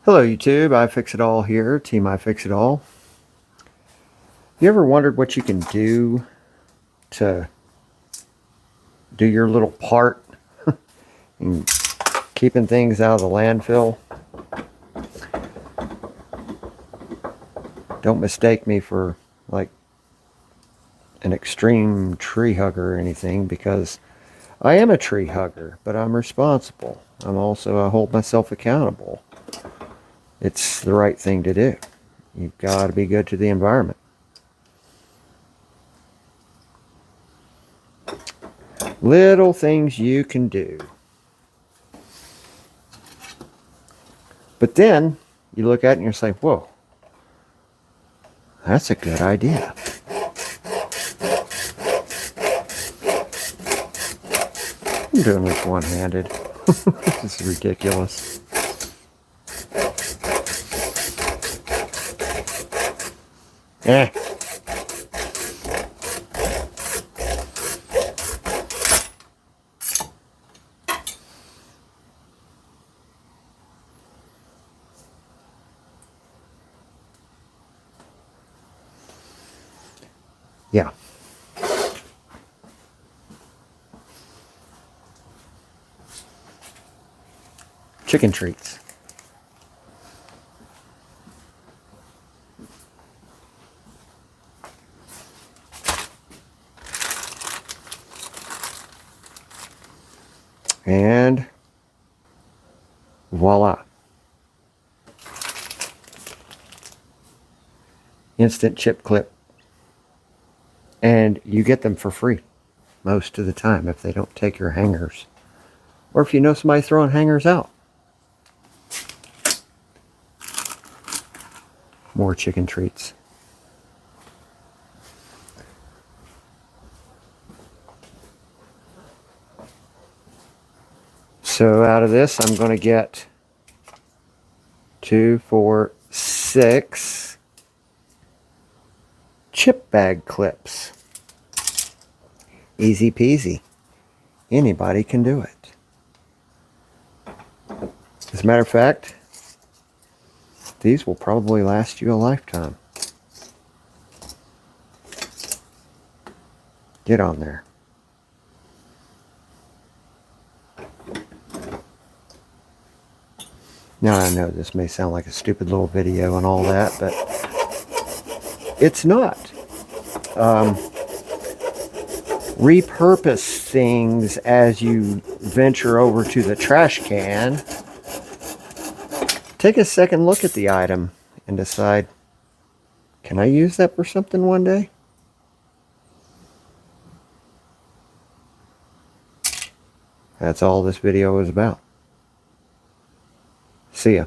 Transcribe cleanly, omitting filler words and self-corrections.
Hello YouTube, iFixItAll here, Team iFixItAll. You ever wondered what you can do to do your little part in keeping things out of the landfill? Don't mistake me for like an extreme tree hugger or anything, because I am a tree hugger, but I'm responsible. I hold myself accountable. It's the right thing to do. You've got to be good to the environment. Little things you can do. But then you look at it and you're like, whoa, that's a good idea. I'm doing this one-handed. This is ridiculous. Eh. Yeah. Chicken treats. And voila. Instant chip clip. And you get them for free most of the time if they don't take your hangers. Or if you know somebody throwing hangers out. More chicken treats. So out of this, I'm going to get 2, 4, 6 chip bag clips. Easy peasy. Anybody can do it. As a matter of fact, these will probably last you a lifetime. Get on there. Now I know this may sound like a stupid little video and all that, but it's not. Repurpose things as you venture over to the trash can. Take a second look at the item and decide, can I use that for something one day? That's all this video is about. See ya.